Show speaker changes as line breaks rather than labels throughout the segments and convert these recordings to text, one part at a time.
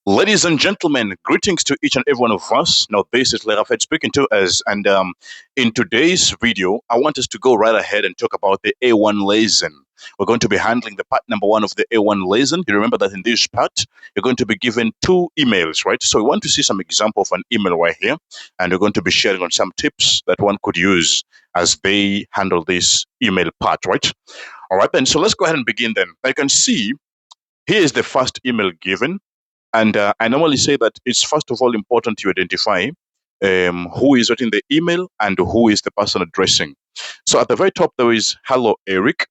Ladies and gentlemen, greetings to each and every one of us. Now, this is Lerafet speaking to us, and in today's video, I want us to go right ahead and talk about the A1 lesson. We're going to be handling the part number one of the A1 lesson. You remember that in this part, you're going to be given two emails, right? So we want to see some example of an email right here, and we're going to be sharing on some tips that one could use as they handle this email part, right? All right, then. So let's go ahead and begin. Then I can see here is the first email given. And I normally say that it's first of all important to identify who is writing the email and who is the person addressing. So at the very top, there is hello, Eric.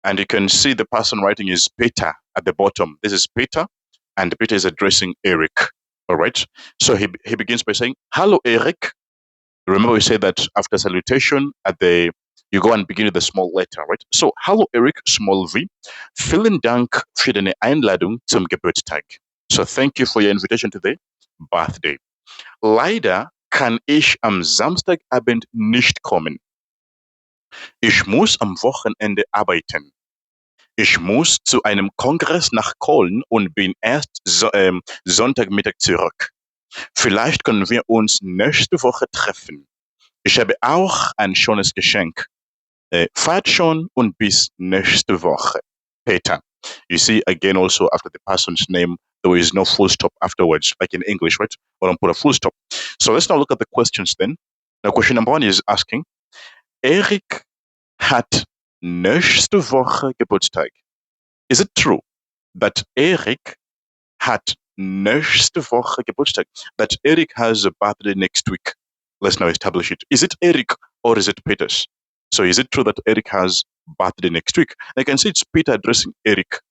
And you can see the person writing is Peter at the bottom. This is Peter, and Peter is addressing Eric. All right. So he begins by saying, hello, Eric. Remember, we said that after salutation, you go and begin with a small letter, right? So, hallo Eric, small v. Vielen Dank für deine Einladung zum Geburtstag. So, thank you for your invitation to the birthday. Leider kann ich am Samstagabend nicht kommen. Ich muss am Wochenende arbeiten. Ich muss zu einem Kongress nach Köln und bin erst Sonntagmittag zurück. Vielleicht können wir uns nächste Woche treffen. Ich habe auch ein schönes Geschenk. Fahrt schon und bis nächste Woche. Peter. You see, again, also after the person's name, there is no full stop afterwards, like in English, right? Or don't put a full stop. So let's now look at the questions then. Now, question number one is asking, Erik hat nächste Woche Geburtstag. Is it true that Erik hat nächste Woche Geburtstag? That Erik has a birthday next week? Let's now establish it. Is it Erik or is it Peter's? So is it true that Eric has birthday next week? I can see it's Peter addressing Eric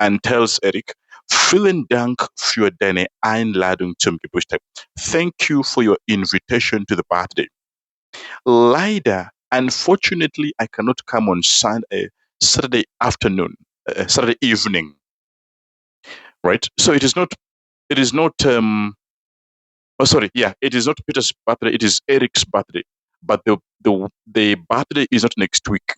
and tells Eric, vielen Dank für deine Einladung zum Geburtstag. Thank you for your invitation to the birthday. Leider, unfortunately, I cannot come on Saturday afternoon, Saturday evening. Right? So it is not, it is not, it is not Peter's birthday, it is Eric's birthday. But the birthday is not next week.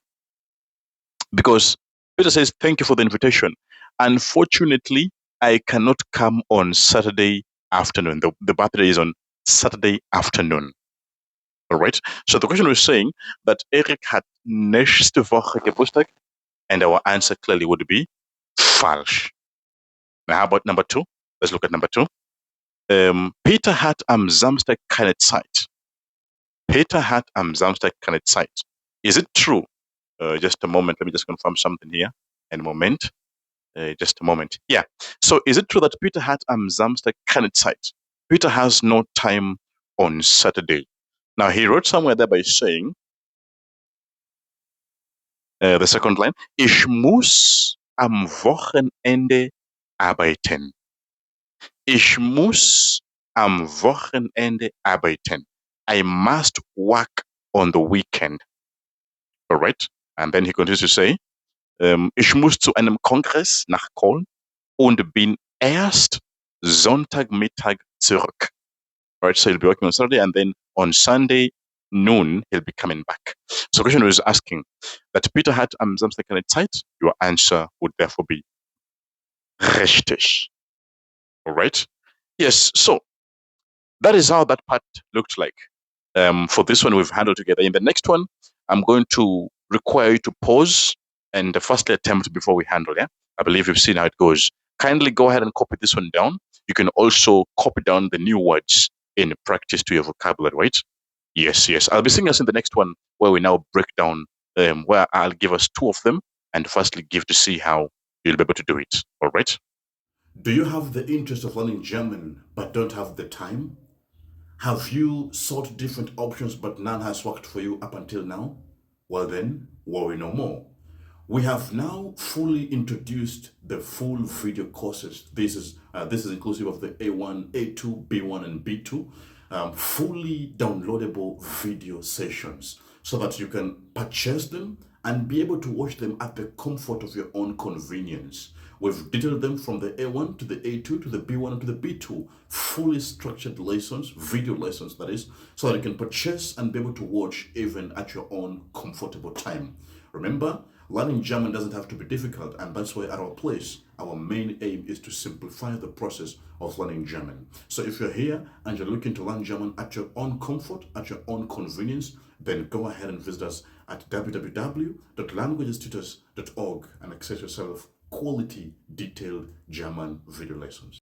Because Peter says, thank you for the invitation. Unfortunately, I cannot come on Saturday afternoon. The birthday is on Saturday afternoon. All right. So the question was saying that Eric had nächste Woche Geburtstag, and our answer clearly would be falsch. Now, how about number two? Let's look at number two. Peter hat am Samstag keine Zeit. Peter hat am Samstag keine Zeit. Is it true? Just a moment. Let me just confirm something here. And moment. Just a moment. Yeah. So is it true that Peter hat am Samstag keine Zeit? Peter has no time on Saturday. Now he wrote somewhere there by saying, the second line, ich muss am Wochenende arbeiten. Ich muss am Wochenende arbeiten. I must work on the weekend. All right. And then he continues to say, ich muss zu einem Kongress nach Köln und bin erst Sonntagmittag zurück. All right, so he'll be working on Saturday and then on Sunday noon, he'll be coming back. So the question was asking that Peter hat am Samstag keine Zeit. Your answer would therefore be richtig. All right. Yes. So that is how that part looked like. For this one, we've handled together. In the next one, I'm going to require you to pause and firstly attempt before we handle it. Yeah? I believe you've seen how it goes. Kindly go ahead and copy this one down. You can also copy down the new words in practice to your vocabulary, right? Yes, yes. I'll be seeing us in the next one where we now break down, where I'll give us two of them and firstly give to see how you'll be able to do it. All right?
Do you have the interest of learning German but don't have the time? Have you sought different options but none has worked for you up until now? Well then, worry no more. We have now fully introduced the full video courses. This is inclusive of the A1, A2, B1, and B2, fully downloadable video sessions so that you can purchase them and be able to watch them at the comfort of your own convenience. We've detailed them from the A1 to the A2 to the B1 and to the B2, fully structured lessons, video lessons that is, so that you can purchase and be able to watch even at your own comfortable time. Remember, Learning German doesn't have to be difficult, and that's why at our place, our main aim is to simplify the process of learning German. So if you're here and you're looking to learn German at your own comfort, at your own convenience, then go ahead and visit us at www.languagetutors.org and access yourself quality, detailed German video lessons.